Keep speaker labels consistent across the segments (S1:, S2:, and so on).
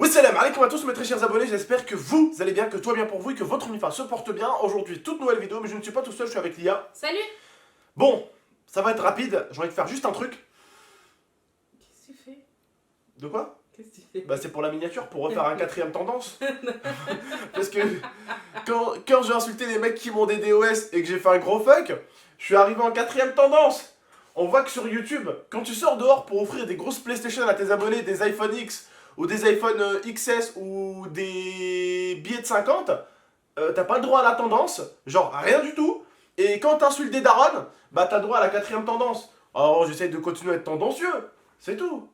S1: Wassalam alaikum à tous mes très chers abonnés, j'espère que vous allez bien, que tout va bien pour vous et que votre Mifa se porte bien. Aujourd'hui, toute nouvelle vidéo, mais je ne suis pas tout seul, je suis avec Lia.
S2: Salut.
S1: Bon, ça va être rapide, j'ai envie de faire juste un truc.
S2: Qu'est-ce que tu fais?
S1: De quoi?
S2: Qu'est-ce que tu fais?
S1: Bah c'est pour la miniature, pour refaire un quatrième tendance. Parce que quand j'ai insulté les mecs qui m'ont des DOS et que j'ai fait un gros fuck, je suis arrivé en quatrième tendance. On voit que sur YouTube, quand tu sors dehors pour offrir des grosses PlayStation à tes abonnés, des iPhone X ou des iPhone XS ou des billets de 50, t'as pas le droit à la tendance, genre rien du tout. Et quand t'insultes des darons, bah t'as droit à la quatrième tendance. Alors j'essaye de continuer à être tendancieux, c'est tout.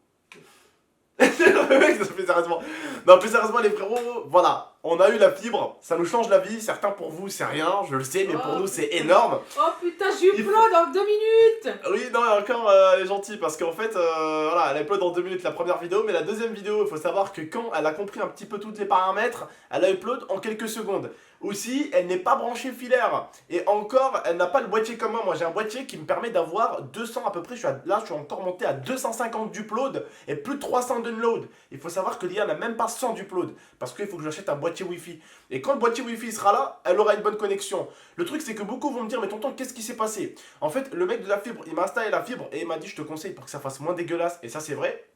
S1: Le mec, ça fait sérieusement. Non, plus sérieusement, les frérots, voilà, on a eu la fibre, ça nous change la vie. Certains pour vous, c'est rien, je le sais, mais pour nous, c'est énorme.
S2: Oh putain, j'ai eu plein dans 2 minutes.
S1: Oui, non, et encore, elle est gentille parce qu'en fait, voilà, elle upload en 2 minutes la première vidéo, mais la deuxième vidéo, il faut savoir que quand elle a compris un petit peu tous les paramètres, elle a upload en quelques secondes. Aussi, elle n'est pas branchée filaire. Et encore, elle n'a pas le boîtier comme moi. Moi, j'ai un boîtier qui me permet d'avoir 200 à peu près. Là, je suis encore monté à 250 d'upload et plus de 300 d'unload. Il faut savoir que l'IA n'a même pas 100 d'upload. Parce qu'il faut que j'achète un boîtier Wi-Fi. Et quand le boîtier Wi-Fi sera là, elle aura une bonne connexion. Le truc, c'est que beaucoup vont me dire, mais tonton, qu'est-ce qui s'est passé? En fait, le mec de la fibre, il m'a installé la fibre et il m'a dit, je te conseille pour que ça fasse moins dégueulasse. Et ça, c'est vrai.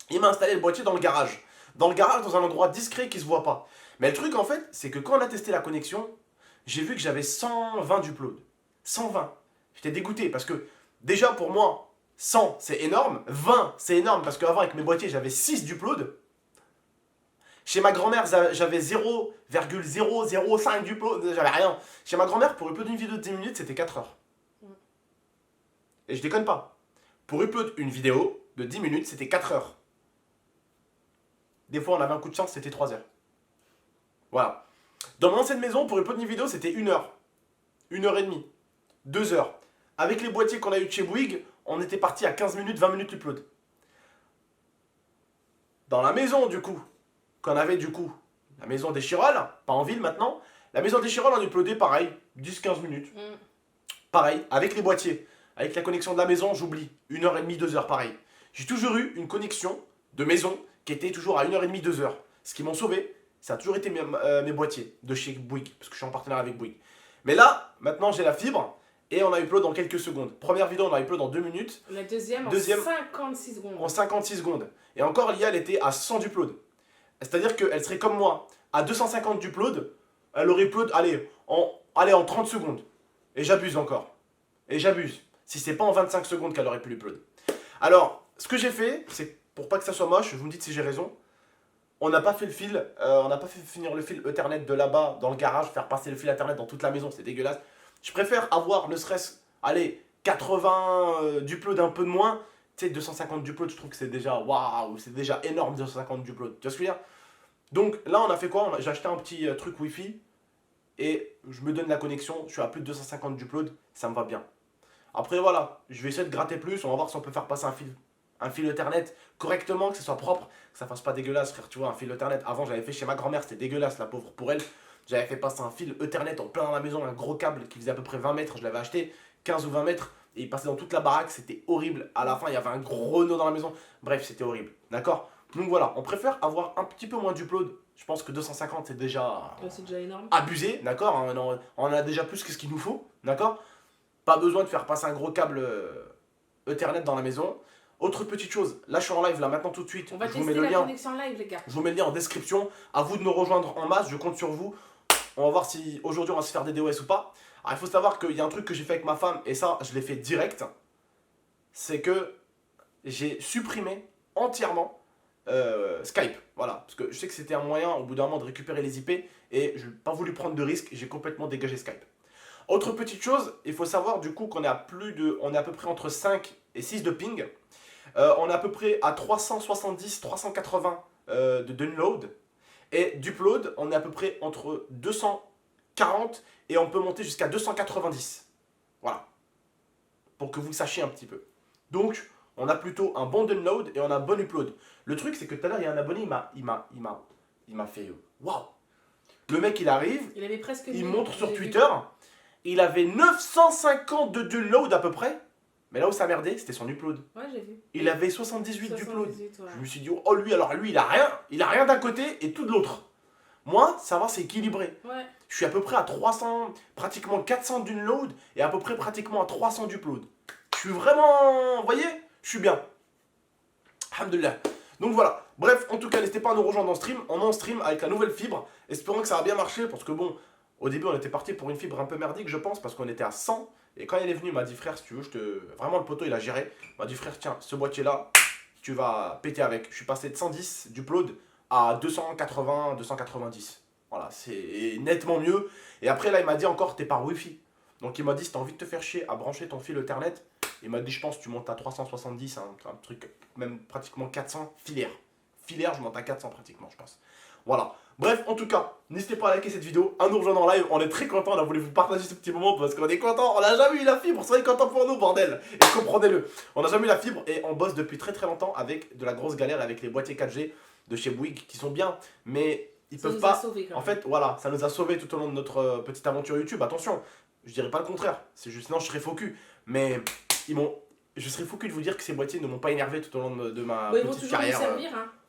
S1: Il m'a installé le boîtier dans le garage. Dans le garage, dans un endroit discret qui se voit pas. Mais le truc, en fait, c'est que quand on a testé la connexion, j'ai vu que j'avais 120 d'upload. 120. J'étais dégoûté parce que, déjà pour moi, 100 c'est énorme. 20 c'est énorme parce qu'avant, avec mes boîtiers, j'avais 6 d'upload. Chez ma grand-mère, j'avais 0,005 d'upload. J'avais rien. Chez ma grand-mère, pour upload une vidéo de 10 minutes, c'était 4 heures. Et je déconne pas. Pour upload une vidéo de 10 minutes, c'était 4 heures. Des fois, on avait un coup de chance, c'était 3 heures. Voilà. Dans mon ancienne maison, pour upload une vidéo, c'était 1 heure. 1 heure et demie. 2 heures. Avec les boîtiers qu'on a eu de chez Bouygues, on était parti à 15 minutes, 20 minutes upload. Dans la maison, du coup, qu'on avait du coup, la maison des Chirolles, pas en ville maintenant, la maison des Chirolles, on uploadait pareil, 10-15 minutes. Pareil, avec les boîtiers. Avec la connexion de la maison, j'oublie. 1 heure et demie, 2 heures, pareil. J'ai toujours eu une connexion de maison qui était toujours à 1 heure et demie, 2 heures. Ce qui m'ont sauvé, ça a toujours été mes boîtiers de chez Bouygues, parce que je suis en partenariat avec Bouygues. Mais là, maintenant j'ai la fibre, et on a upload en quelques secondes. Première vidéo, on a upload en 2 minutes.
S2: La deuxième en 56 secondes.
S1: En 56 secondes. Et encore, l'IA, elle était à 100 d'upload. C'est-à-dire qu'elle serait comme moi, à 250 d'upload, elle aurait upload, en 30 secondes. Et j'abuse encore. Et j'abuse. Si c'est pas en 25 secondes qu'elle aurait pu l'upload. Alors, ce que j'ai fait, c'est pour pas que ça soit moche, vous me dites si j'ai raison. On n'a pas fait le fil, on n'a pas fait finir le fil Ethernet de là-bas dans le garage, faire passer le fil Ethernet dans toute la maison, c'est dégueulasse. Je préfère avoir ne serait-ce, 80 d'upload un peu de moins. Tu sais, 250 d'upload, je trouve que c'est déjà, waouh, c'est déjà énorme 250 d'upload. Tu vois ce que je veux dire? Donc là, on a fait quoi? J'ai acheté un petit truc Wi-Fi et je me donne la connexion, je suis à plus de 250 d'upload, ça me va bien. Après voilà, je vais essayer de gratter plus, on va voir si on peut faire passer un fil Ethernet correctement, que ce soit propre, que ça fasse pas dégueulasse, frère. Tu vois, un fil Ethernet, avant j'avais fait chez ma grand-mère, c'était dégueulasse, la pauvre pour elle. J'avais fait passer un fil Ethernet en plein dans la maison, un gros câble qui faisait à peu près 20 mètres, je l'avais acheté, 15 ou 20 mètres, et il passait dans toute la baraque, c'était horrible. À la fin, il y avait un gros nœud dans la maison, bref, c'était horrible, d'accord? Donc voilà, on préfère avoir un petit peu moins d'upload. Je pense que 250 c'est déjà
S2: C'est déjà énorme.
S1: abusé, d'accord? On en a déjà plus que ce qu'il nous faut, d'accord? Pas besoin de faire passer un gros câble Ethernet dans la maison. Autre petite chose, là je suis en live, là maintenant tout de suite.
S2: On va
S1: Je vous
S2: tester
S1: mets le
S2: la
S1: lien.
S2: connexion live, les gars.
S1: Je vous mets le lien en description. À vous de nous rejoindre en masse, je compte sur vous. On va voir si aujourd'hui on va se faire des DOS ou pas. Alors il faut savoir qu'il y a un truc que j'ai fait avec ma femme, et ça je l'ai fait direct. C'est que j'ai supprimé entièrement Skype. Voilà, parce que je sais que c'était un moyen au bout d'un moment de récupérer les IP, et je n'ai pas voulu prendre de risque, j'ai complètement dégagé Skype. Autre petite chose, il faut savoir du coup qu'on est à on est à peu près entre 5 et 6 de ping. On est à peu près à 370, 380 de download. Et d'upload, on est à peu près entre 240 et on peut monter jusqu'à 290. Voilà. Pour que vous le sachiez un petit peu. Donc, on a plutôt un bon download et on a un bon upload. Le truc, c'est que tout à l'heure, il y a un abonné, il m'a fait waouh. Le mec, il arrive,
S2: Il avait presque
S1: il montre sur Twitter, il avait 950 de download à peu près. Mais là où ça merdait, c'était son upload.
S2: Ouais, j'ai vu.
S1: Il avait 78 d'upload.
S2: 78, ouais.
S1: Je me suis dit, oh lui, alors lui, il a rien d'un côté et tout de l'autre. Moi, ça va, c'est équilibré.
S2: Ouais.
S1: Je suis à peu près à 300, pratiquement 400 d'une load et à peu près pratiquement à 300 d'upload. Je suis vraiment, vous voyez, je suis bien. Alhamdoulilah. Donc voilà. Bref, en tout cas, n'hésitez pas à nous rejoindre en stream. On est en stream avec la nouvelle fibre. Espérons que ça va bien marcher parce que bon, au début, on était parti pour une fibre un peu merdique, je pense, parce qu'on était à 100. Et quand il est venu, il m'a dit, frère, si tu veux, vraiment, le poteau, il a géré. Il m'a dit, frère, tiens, ce boîtier-là, tu vas péter avec. Je suis passé de 110 d'upload à 280, 290. Voilà, c'est nettement mieux. Et après, là, il m'a dit encore, t'es par Wi-Fi. Donc, il m'a dit, si t'as envie de te faire chier à brancher ton fil Ethernet, il m'a dit, je pense que tu montes à 370, un truc, même pratiquement 400 filaire. Filaire, je monte à 400 pratiquement, je pense. Voilà. Bref, en tout cas, n'hésitez pas à liker cette vidéo, à nous rejoindre en live. On est très contents, on a voulu vous partager ce petit moment parce qu'on est contents. On n'a jamais eu la fibre, soyez contents pour nous, bordel. Et comprenez-le, on n'a jamais eu la fibre et on bosse depuis très longtemps avec de la grosse galère avec les boîtiers 4G de chez Bouygues qui sont bien, mais ils peuvent pas. En fait, voilà, ça nous a sauvés tout au long de notre petite aventure YouTube. Attention, je dirais pas le contraire, c'est juste, sinon je serais faux cul. Mais je serais faux cul de vous dire que ces boîtiers ne m'ont pas énervé tout au long de ma petite carrière.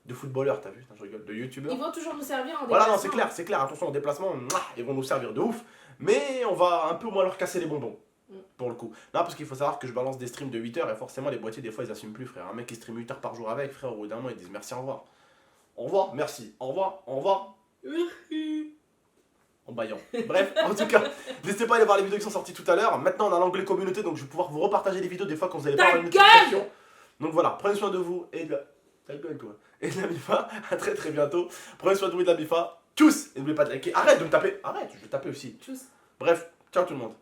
S1: De footballeur, t'as vu, je rigole, de youtubeur.
S2: Ils vont toujours nous servir en déplacement.
S1: Voilà, non, c'est clair, attention, en déplacement, ils vont nous servir de ouf, mais on va un peu moins leur casser les bonbons, pour le coup. Non, parce qu'il faut savoir que je balance des streams de 8 heures et forcément les boîtiers, des fois, ils assument plus, frère. Un mec qui stream 8 heures par jour avec, frère, au bout d'un moment, ils disent merci, au revoir. Au revoir, merci, au revoir, au revoir. En baillant. Bref, en tout cas, n'hésitez pas à aller voir les vidéos qui sont sorties tout à l'heure. Maintenant, on a l'onglet communauté, donc je vais pouvoir vous repartager les vidéos des fois quand vous allez pas avoir une notification. Donc voilà, prenez soin de vous et de ta gueule, toi. Et de la Bifa, à très bientôt. Prenez soin de vous et de la Bifa. Tchuss. Et n'oubliez pas de liker. Arrête de me taper. Arrête, je vais taper aussi.
S2: Tchuss.
S1: Bref, ciao tout le monde.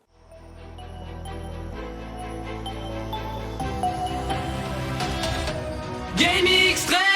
S3: Game Extreme